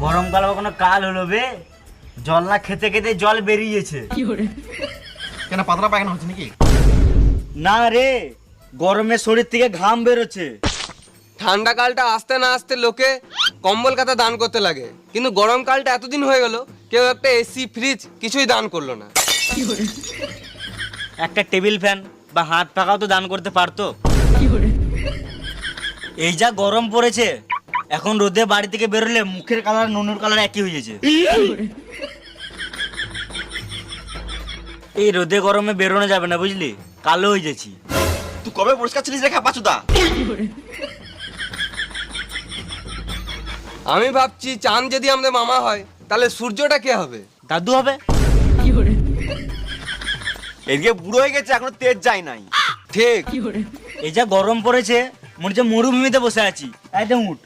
গরমকাল কোনো কাল হলো বে, জল না খেতে খেতে জল বেরিয়েছে। কেন পাতলা পায়খানা হচ্ছে নাকি? না রে, গরমে শরীর থেকে ঘাম বেরোচ্ছে। ঠান্ডা কালটা আসতে না আসতে লোকে কম্বল কাতা দান করতে লাগে, কিন্তু গরম কালটা এতদিন হয়ে গেল কেউ একটা এসি ফ্রিজ কিছুই দান করলো না। একটা টেবিল ফ্যান বা হাত পাখাও তো দান করতে পারতো। এই যা গরম পড়েছে, এখন রোদে বাড়ি থেকে বেরোলে মুখের কালার নুনের কালার একই হয়ে যাচ্ছে। এই রোদে গরমে বেরোনো যাবে না বুঝলি, কালো হয়ে যাচ্ছি। তুই কবে পরিষ্কার ছিলিস রে পাচুদা? আমি ভাবছি চাঁদ যদি আমাদের মামা হয় তাহলে সূর্যটা কে হবে? দাদু হবে। এদিকে বুড়ো হয়ে গেছে, এখনো তেজ যায় নাই। ঠিক। এই যা গরম পড়েছে, মনে হচ্ছে মরুভূমিতে বসে আছি। একদম উঠ।